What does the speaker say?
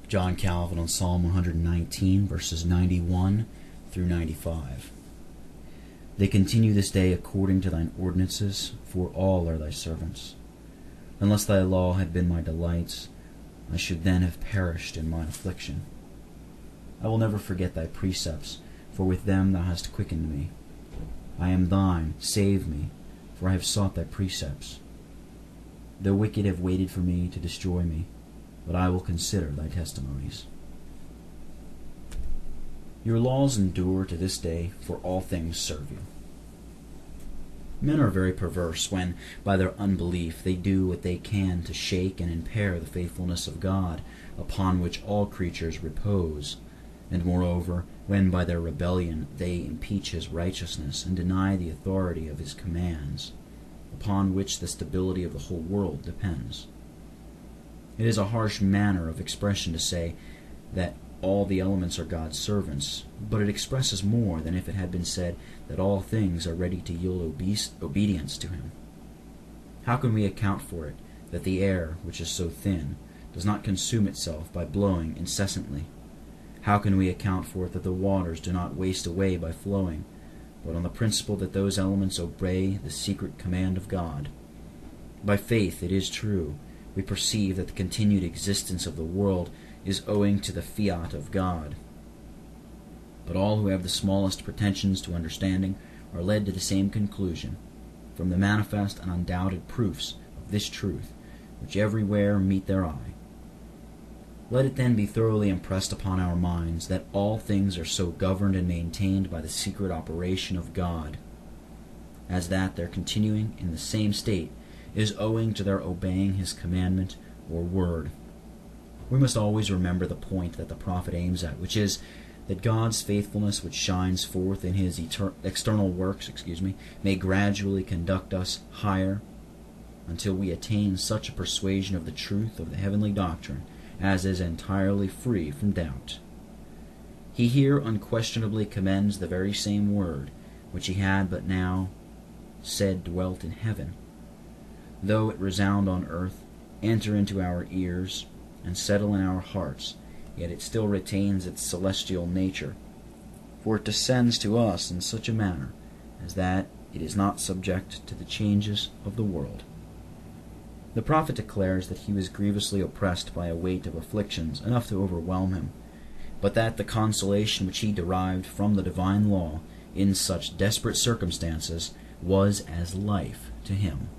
John Calvin on Psalm 119, verses 91 through 95. They continue this day according to thine ordinances, for all are thy servants. Unless thy law had been my delights, I should then have perished in mine affliction. I will never forget thy precepts, for with them thou hast quickened me. I am thine, save me, for I have sought thy precepts. The wicked have waited for me to destroy me, but I will consider thy testimonies. Your laws endure to this day, for all things serve you. Men are very perverse when, by their unbelief, they do what they can to shake and impair the faithfulness of God, upon which all creatures repose, and moreover, when by their rebellion they impeach his righteousness and deny the authority of his commands, upon which the stability of the whole world depends. It is a harsh manner of expression to say that all the elements are God's servants, but it expresses more than if it had been said that all things are ready to yield obedience to him. How can we account for it that the air, which is so thin, does not consume itself by blowing incessantly? How can we account for it that the waters do not waste away by flowing, but on the principle that those elements obey the secret command of God? By faith, it is true, we perceive that the continued existence of the world is owing to the fiat of God. But all who have the smallest pretensions to understanding are led to the same conclusion, from the manifest and undoubted proofs of this truth, which everywhere meet their eye. Let it then be thoroughly impressed upon our minds that all things are so governed and maintained by the secret operation of God, as that their continuing in the same state is owing to their obeying his commandment or word. We must always remember the point that the prophet aims at, which is that God's faithfulness, which shines forth in his external works, may gradually conduct us higher until we attain such a persuasion of the truth of the heavenly doctrine as is entirely free from doubt. He here unquestionably commends the very same word which he had but now said dwelt in heaven. Though it resound on earth, enter into our ears, and settle in our hearts, yet it still retains its celestial nature, for it descends to us in such a manner as that it is not subject to the changes of the world. The prophet declares that he was grievously oppressed by a weight of afflictions enough to overwhelm him, but that the consolation which he derived from the divine law in such desperate circumstances was as life to him.